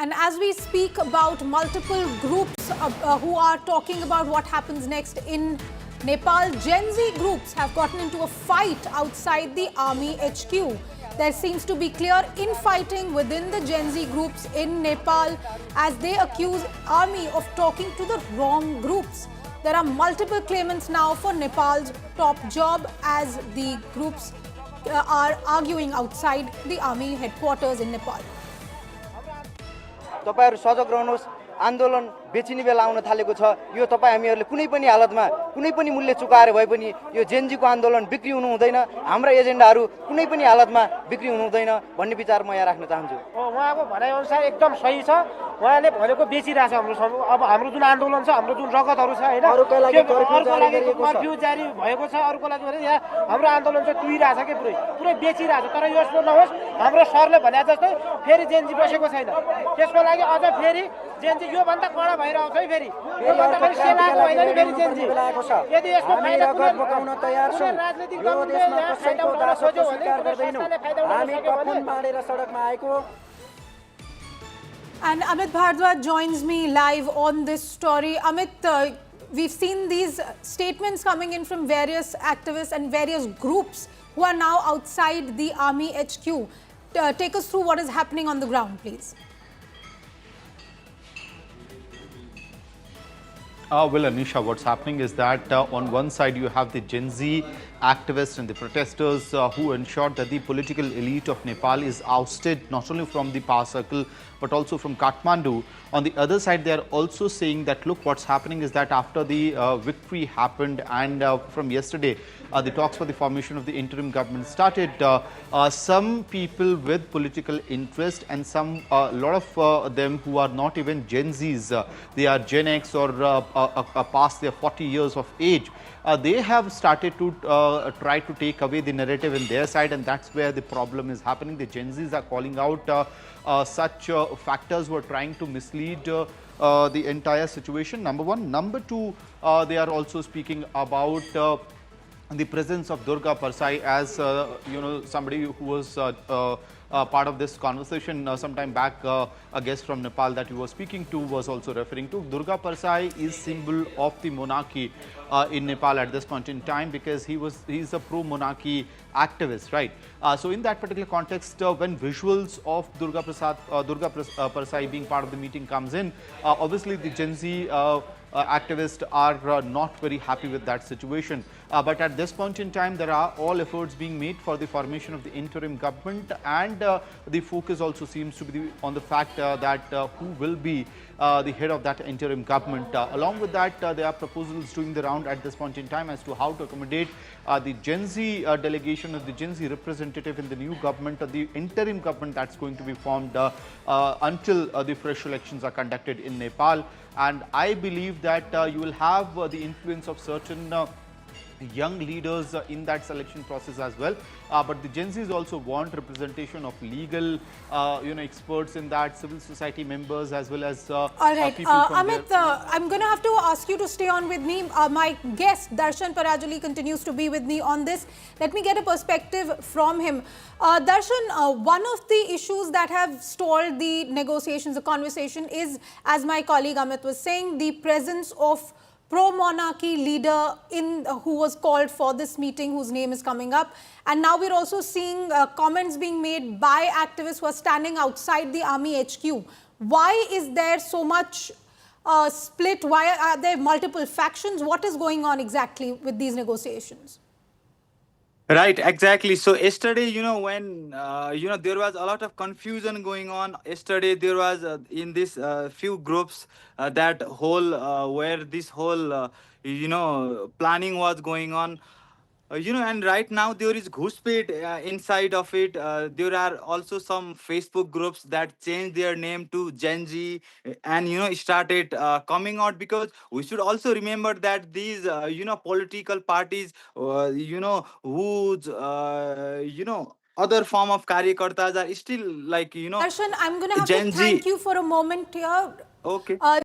And as we speak about multiple groups who are talking about what happens next in Nepal, Gen Z groups have gotten into a fight outside the army HQ. There seems to be clear infighting within the Gen Z groups in Nepal as they accuse army of talking to the wrong groups. There are multiple claimants now for Nepal's top job as the groups are arguing outside the army headquarters in Nepal. तपाईहरु सजग रहनुहोस् आन्दोलन बेचिने बेला आउन थालेको छ यो तपाई हामीहरुले कुनै पनि हालतमा कुनै पनि मूल्य चुकाएर भए पनि यो जेनजीको आन्दोलन बिक्री हुनु हुँदैन हाम्रा एजेन्डाहरु कुनै पनि हालतमा बिक्री हुनु हुँदैन भन्ने विचार म यहाँ राख्न चाहन्छु उहाँको भनाइ अनुसार एकदम सही छ उहाँले भनेको बेचिरहेछ हाम्रो अब हाम्रो जुन आन्दोलन छ हाम्रो जुन रगतहरु छ हैन अरुको लागि कर्फ्यू जारी भएको छ अरुको लागि भने यहाँ हाम्रो आन्दोलन चाहिँ तुइरहेछ के पुरै बेचिरहेछ तर यस्तो नहोस् हाम्रो सरले भने जस्तै फेरि जेनजी बसेको छैन त्यसको लागि अझ फेरि जेनजी यो भन्दा कडा भइराउँछ है फेरि यो भन्दा फेरि सेनाको होइन नि फेरि जेनजी यदि यसको फाइदा बोकाउन तयार छौं राजनीतिक यो देशमा कसैको दासत्व स्वीकार गर्दैनौं हामी कफन बाँडेर सडकमा आएको And Amit Bhardwaj joins me live on this story. Amit, we've seen these statements coming in from various activists and various groups who are now outside the army HQ. Take us through what is happening on the ground, please. Well, Anisha, what's happening is that on one side you have the Gen Z activists and the protesters who ensured that the political elite of Nepal is ousted not only from the power circle but also from Kathmandu. On the other side, they are also saying that, look, what's happening is that after the victory happened and from yesterday, the talks for the formation of the interim government started, some people with political interest and some lot of them who are not even Gen Zs, they are Gen X or past their 40 years of age, they have started to try to take away the narrative in their side, and that's where the problem is happening. The Gen Zs are calling out such factors who are trying to mislead the entire situation, number one. Number two, they are also speaking about the presence of Durga Prasad as somebody who was part of this conversation sometime back. A guest from Nepal that you were speaking to was also referring to. Durga Prasad is symbol of the monarchy in Nepal at this point in time because he's a pro-monarchy activist, right? So in that particular context, when visuals of Durga Prasad being part of the meeting comes in, obviously the Gen Z activists are not very happy with that situation. But at this point in time, there are all efforts being made for the formation of the interim government, and the focus also seems to be on the fact that who will be the head of that interim government. Along with that, there are proposals doing the round at this point in time as to how to accommodate the Gen Z delegation of the Gen Z representative in the new government or the interim government that's going to be formed until the fresh elections are conducted in Nepal. And I believe that you will have the influence of certain young leaders in that selection process as well, but the Gen Zs also want representation of legal experts in that, civil society members as well as all right, people from Amit, I'm going to have to ask you to stay on with me. My guest Darshan Parajali continues to be with me on this. Let me get a perspective from him. Darshan, one of the issues that have stalled the negotiations, the conversation is, as my colleague Amit was saying, the presence of pro-monarchy leader who was called for this meeting, whose name is coming up. And now we're also seeing comments being made by activists who are standing outside the army HQ. Why is there so much split? Why are there multiple factions? What is going on exactly with these negotiations? Right, exactly. So yesterday, when there was a lot of confusion going on. Yesterday, there was in this few groups that whole where this whole planning was going on. And right now there is Ghuspet inside of it. There are also some Facebook groups that changed their name to Gen Z and started coming out, because we should also remember that these political parties whose other form of karyakartas are still like Darshan, I'm going to have Gen to Z. thank you for a moment here. Okay.